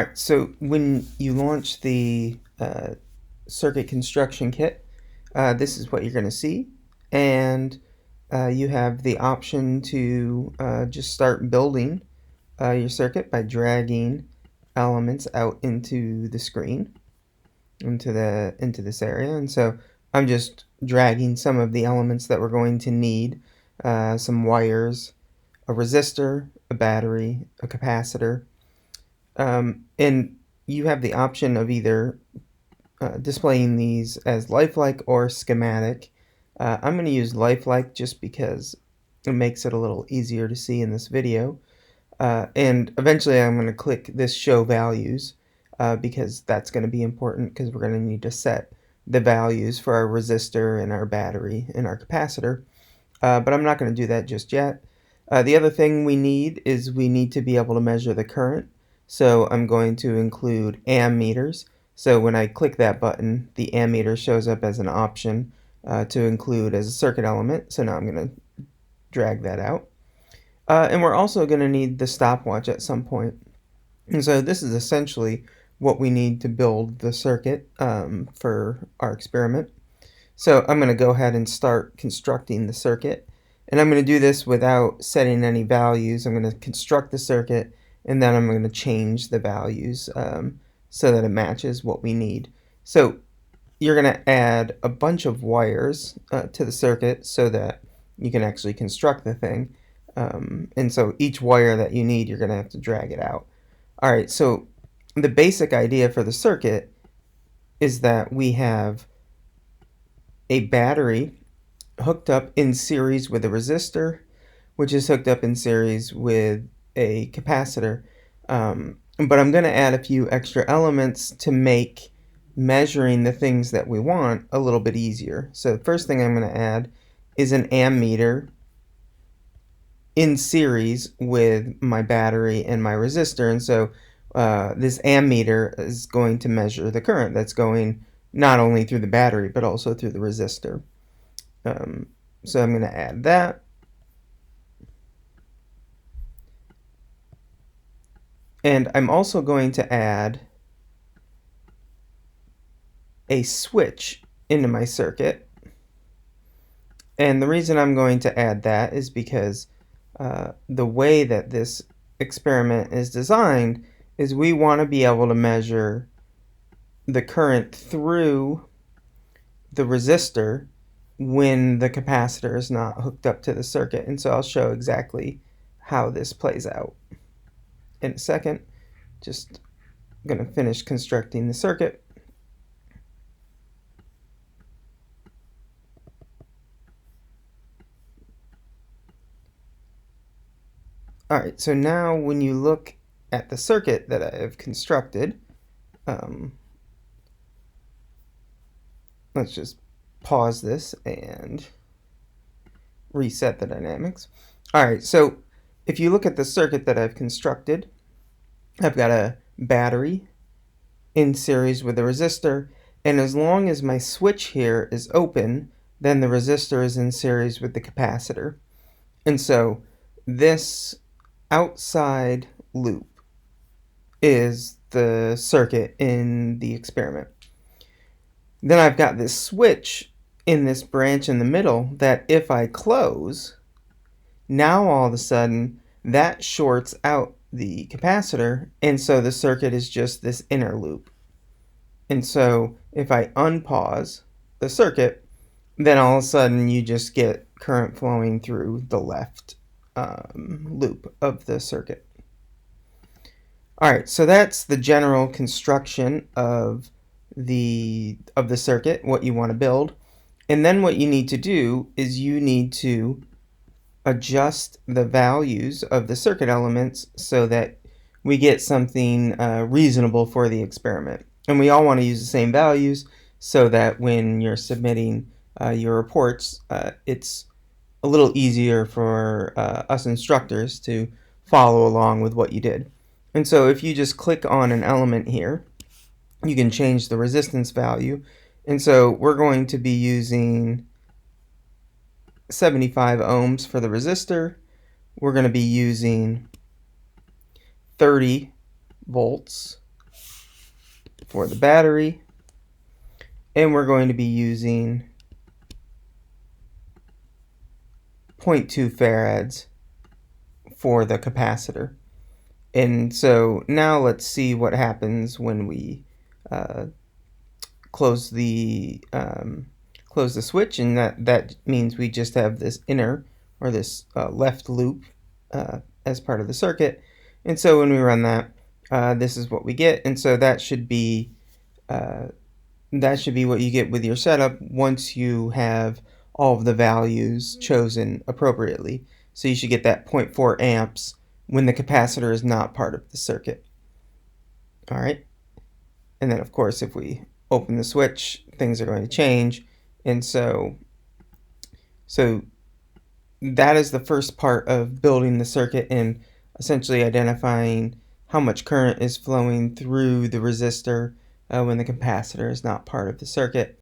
Alright, so when you launch the circuit construction kit, this is what you're going to see, and you have the option to just start building your circuit by dragging elements out into the screen, into this area. And so I'm just dragging some of the elements that we're going to need: some wires, a resistor, a battery, a capacitor. And you have the option of either displaying these as lifelike or schematic. I'm going to use lifelike just because it makes it a little easier to see in this video. And eventually I'm going to click this show values because that's going to be important, because we're going to need to set the values for our resistor and our battery and our capacitor. But I'm not going to do that just yet. The other thing we need is we need to be able to measure the current. So I'm going to include ammeters. So when I click that button, the ammeter shows up as an option to include as a circuit element. So now I'm going to drag that out. And we're also going to need the stopwatch at some point. And so this is essentially what we need to build the circuit for our experiment. So I'm going to go ahead and start constructing the circuit. And I'm going to do this without setting any values. I'm going to construct the circuit, and then I'm going to change the values so that it matches what we need. So you're going to add a bunch of wires to the circuit so that you can actually construct the thing. And so each wire that you need, you're going to have to drag it out. All right, so the basic idea for the circuit is that we have a battery hooked up in series with a resistor, which is hooked up in series with a capacitor. But I'm going to add a few extra elements to make measuring the things that we want a little bit easier. So the first thing I'm going to add is an ammeter in series with my battery and my resistor. And so this ammeter is going to measure the current that's going not only through the battery but also through the resistor. So I'm going to add that. And I'm also going to add a switch into my circuit. And the reason I'm going to add that is because the way that this experiment is designed is we want to be able to measure the current through the resistor when the capacitor is not hooked up to the circuit. And so I'll show exactly how this plays out in a second. Just going to finish constructing the circuit. Alright, so now when you look at the circuit that I have constructed, let's just pause this and reset the dynamics. Alright, so if you look at the circuit that I've constructed, I've got a battery in series with a resistor, and as long as my switch here is open, then the resistor is in series with the capacitor. And so this outside loop is the circuit in the experiment. Then I've got this switch in this branch in the middle that if I close, now all of a sudden that shorts out the capacitor, and so the circuit is just this inner loop. And so if I unpause the circuit, then all of a sudden you just get current flowing through the left loop of the circuit. Alright, so that's the general construction of the circuit, what you want to build. And then what you need to do is you need to adjust the values of the circuit elements so that we get something reasonable for the experiment. And we all want to use the same values so that when you're submitting your reports, it's a little easier for us instructors to follow along with what you did. And so if you just click on an element here, you can change the resistance value. And so we're going to be using 75 ohms for the resistor. We're going to be using 30 volts for the battery, and we're going to be using 0.2 farads for the capacitor. And so now let's see what happens when we close the switch, and that means we just have this inner, or this left loop as part of the circuit. And so when we run that, this is what we get. And so that should be what you get with your setup once you have all of the values chosen appropriately. So you should get that 0.4 amps when the capacitor is not part of the circuit. All right. And then of course, if we open the switch, things are going to change. And so that is the first part of building the circuit and essentially identifying how much current is flowing through the resistor when the capacitor is not part of the circuit.